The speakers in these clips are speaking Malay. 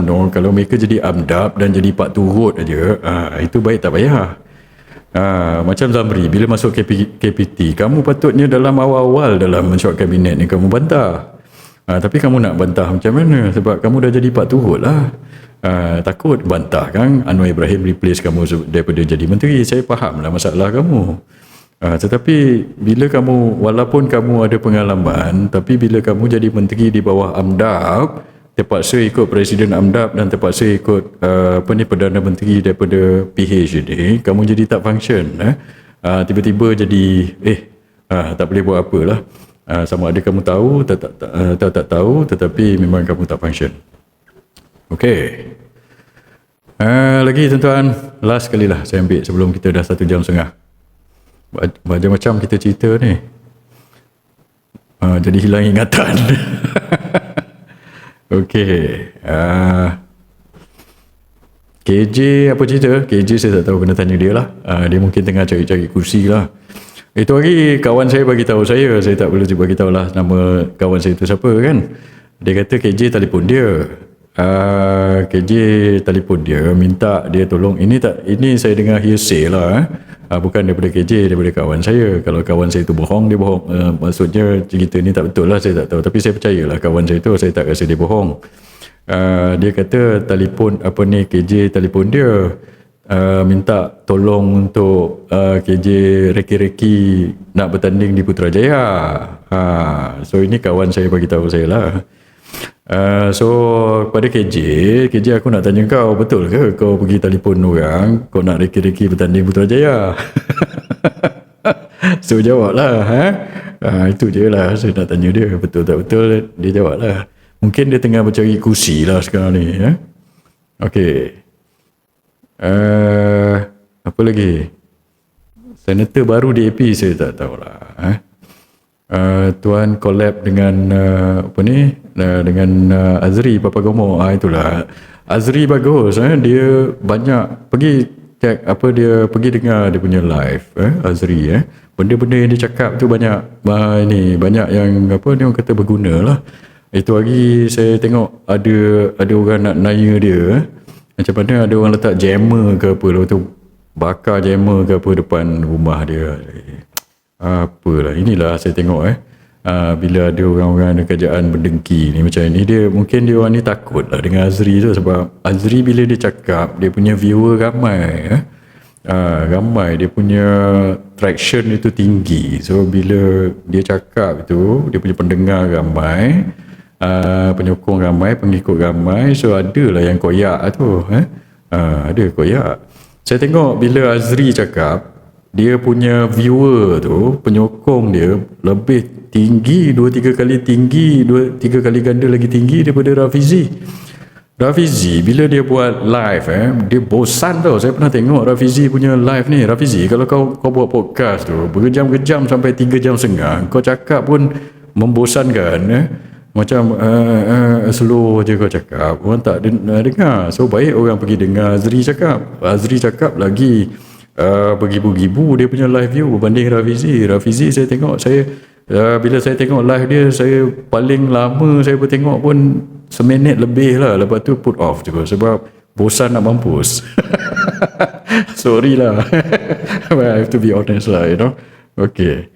no, kalau mereka jadi amdap dan jadi pak turut aja, itu baik tak payah. Macam Zamri bila masuk KPT, kamu patutnya dalam awal-awal dalam mesyuarat kabinet ni kamu bantah. Tapi kamu nak bantah macam mana? Sebab kamu dah jadi pak turut lah. Takut bantah kan Anwar Ibrahim replace kamu daripada jadi menteri. Saya faham lah masalah kamu. Tetapi bila kamu, walaupun kamu ada pengalaman, tapi bila kamu jadi menteri di bawah AMDAP, terpaksa ikut Presiden AMDAP dan terpaksa ikut Perdana Menteri daripada PH ni, kamu jadi tak function. Tiba-tiba jadi tak boleh buat apa lah. Sama ada kamu tahu tak tahu, tetapi memang kamu tak function. Okey. Lagi tuan-tuan, last kali lah saya ambil sebelum kita dah 1 jam setengah. Macam-macam kita cerita ni. Jadi hilang ingatan. Okey. KJ apa cerita? KJ saya tak tahu, kena tanya dia lah. Dia mungkin tengah cari-cari kursi lah. Itu hari kawan saya bagi tahu saya tak perlu bagi tahu lah nama kawan saya tu siapa kan. Dia kata KJ telefon dia. KJ telefon dia minta dia tolong. Ini saya dengar hearsay lah. Bukan daripada KJ, daripada kawan saya. Kalau kawan saya tu bohong, dia bohong. Maksudnya cerita ni tak betul lah, saya tak tahu. Tapi saya percayalah kawan saya tu, saya tak rasa dia bohong. Dia kata telefon KJ telefon dia minta tolong untuk KJ reki-reki nak bertanding di Putrajaya. So ini kawan saya bagi tahu saya lah. So pada KJ aku nak tanya kau, betul ke kau pergi telefon orang kau nak reki-reki bertanding Putrajaya? So jawablah. Itu je lah saya nak tanya dia, betul tak betul. Dia jawab lah. Mungkin dia tengah mencari kursi lah sekarang ni. Okey. Apa lagi? Senator baru DAP saya tak tahulah. Tuan collab dengan dengan Azri Papagomo. Itulah. Azri bagus. Dia banyak pergi check dia pergi dengar dia punya live. Azri benda-benda yang dia cakap tu banyak banyak yang orang kata berguna lah. Itu hari saya tengok ada orang nak naya dia. Macam mana ada orang letak jammer ke apa, lepas tu bakar jammer ke apa depan rumah dia. Apalah, inilah saya tengok bila ada orang-orang ada kerajaan berdengki ni macam ni, mungkin dia orang ni takut lah dengan Azri tu. Sebab Azri bila dia cakap, dia punya viewer ramai. Ramai, dia punya traction itu tinggi. So bila dia cakap tu, dia punya pendengar ramai, penyokong ramai, pengikut ramai. So adalah yang koyak tu. Ada koyak. Saya tengok bila Azri cakap, dia punya viewer tu, penyokong dia lebih tinggi, 2-3 kali tinggi, 2-3 kali ganda lagi tinggi daripada Rafizi. Rafizi bila dia buat live dia bosan tau. Saya pernah tengok Rafizi punya live ni. Rafizi, kalau kau buat podcast tu berjam-jam sampai 3 jam setengah, kau cakap pun membosankan. Macam slow je kau cakap, orang tak dengar. So baik orang pergi dengar Azri cakap. Azri cakap lagi bergibu-gibu dia punya live view berbanding Rafizi. Rafizi saya tengok, bila saya tengok live dia, saya paling lama saya bertengok pun seminit lebih lah. Lepas tu put off juga sebab bosan nak mampus. Sorry lah. I have to be honest lah, Okay.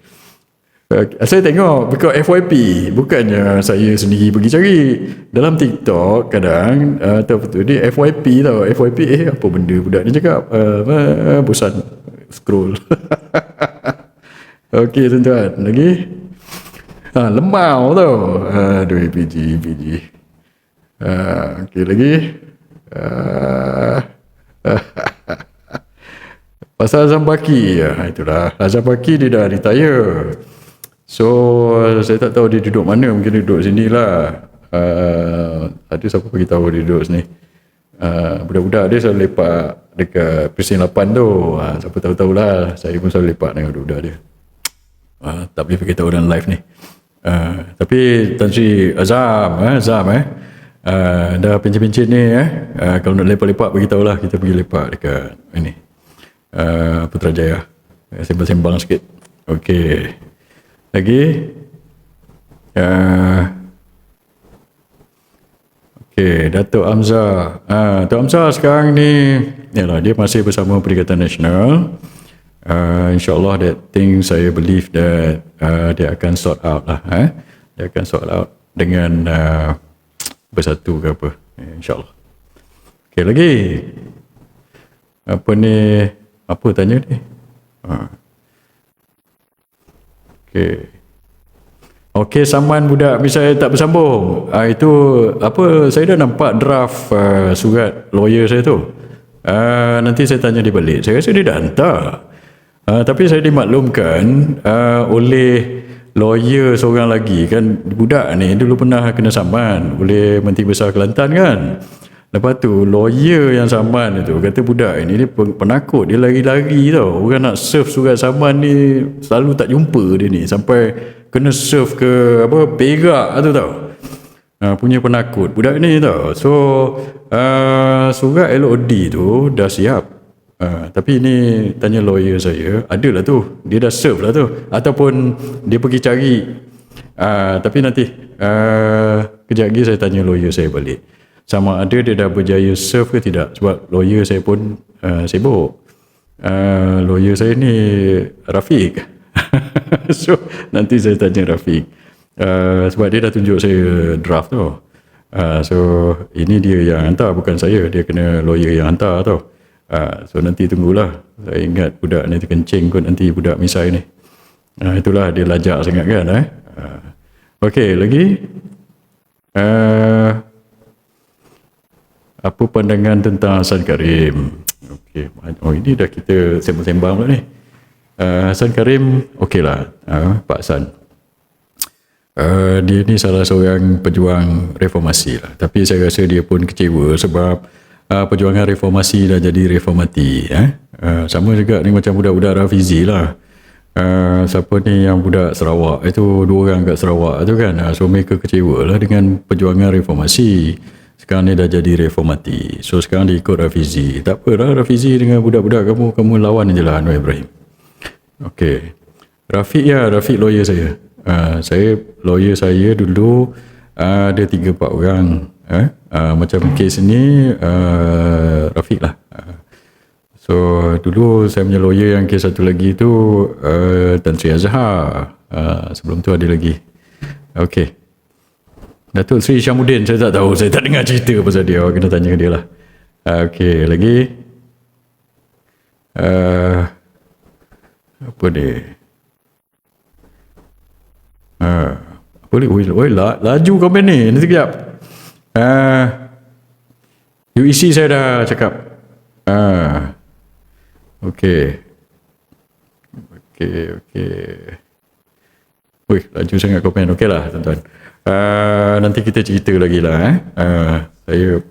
Saya tengok because FYP, bukannya saya sendiri pergi cari. Dalam TikTok kadang ni FYP tau. FYP apa benda budak ni cakap. Bosan scroll. Okey tuan-tuan, lagi lemau tau. Aduh PG. Okey lagi. Pasal Azam Baki. Itulah, Azam Baki dia dah retire. So saya tak tahu dia duduk mana. Mungkin dia duduk sini lah. Ada siapa bagi tahu dia duduk sini. Budak-budak dia selalu lepak dekat Presiden 8 tu. Siapa tahu-tahulah. Saya pun selalu lepak dengan budak-budak dia. Tak boleh bagi tahu dalam live ni. Tapi Tan Sri Azam dah pencet-pencet ni kalau nak lepak-lepak bagi tahulah, kita pergi lepak dekat ini Putrajaya. Sembang-sembang sikit. Okey. Lagi Okey, Datuk Hamzah. Datuk Hamzah sekarang ni, yalah, dia masih bersama Perikatan Nasional. InsyaAllah that thing saya believe that dia akan sort out lah. Dia akan sort out dengan bersatu ke apa. InsyaAllah. Okey, lagi. Apa ni? Apa tanya ni? Okey, saman budak misalnya tak bersambung. Itu apa, saya dah nampak draft surat lawyer saya tu. Nanti saya tanya dia balik. Saya rasa dia dah hantar. Tapi saya dimaklumkan oleh lawyer seorang lagi kan, budak ni dulu pernah kena saman oleh Menteri Besar Kelantan kan. Lepas tu lawyer yang saman itu kata budak ini dia penakut, dia lari-lari tau. Orang nak serve surat saman ni selalu tak jumpa dia ni, sampai kena serve ke apa, Perak tu tau. Punya penakut budak ni tau. So surat LOD tu dah siap. Tapi ni tanya lawyer saya, adalah tu, dia dah serve lah tu, ataupun dia pergi cari. Tapi nanti kejap lagi saya tanya lawyer saya balik, sama ada dia dah berjaya serve ke tidak, sebab lawyer saya pun sibuk. Lawyer saya ni Rafiq. So nanti saya tanya Rafiq, sebab dia dah tunjuk saya draft tu. So ini dia yang hantar, bukan saya, dia kena lawyer yang hantar tau. So nanti tunggulah. Saya ingat budak ni terkencing kot nanti, budak misai ni. Itulah dia lajak sangat kan. Okey, lagi apa pandangan tentang Hassan Karim? Okey, ini dah kita sembang-sembang pula ni. Hassan Karim, okeylah, Pak Hassan. Dia ni salah seorang pejuang reformasi lah. Tapi saya rasa dia pun kecewa sebab perjuangan reformasi dah jadi reformati. Sama juga ni macam budak-budak Rafizi lah. Siapa ni yang budak Sarawak itu, 2 orang kat Sarawak tu kan. So mereka kecewa lah dengan perjuangan reformasi. Sekarang ni dah jadi reformati. So sekarang dia ikut Rafizi. Tak apa lah Rafizi dengan budak-budak kamu lawan je lah Anwar Ibrahim. Okey. Rafiq lawyer saya. Lawyer saya dulu ada 3-4 orang. Macam kes ni Rafiq lah. So dulu saya punya lawyer yang kes satu lagi tu Tan Sri Azhar. Sebelum tu ada lagi. Okey, Datuk Sri Syamuddin saya tak tahu, saya tak dengar cerita pasal dia, awak kena tanya dia lah. Okey, lagi apa ni, boleh laju komen ni, nanti kejap. UEC saya dah cakap. Okey. Wih, laju sangat komen. Okeylah tuan-tuan. Nanti kita cerita lagi lah. Saya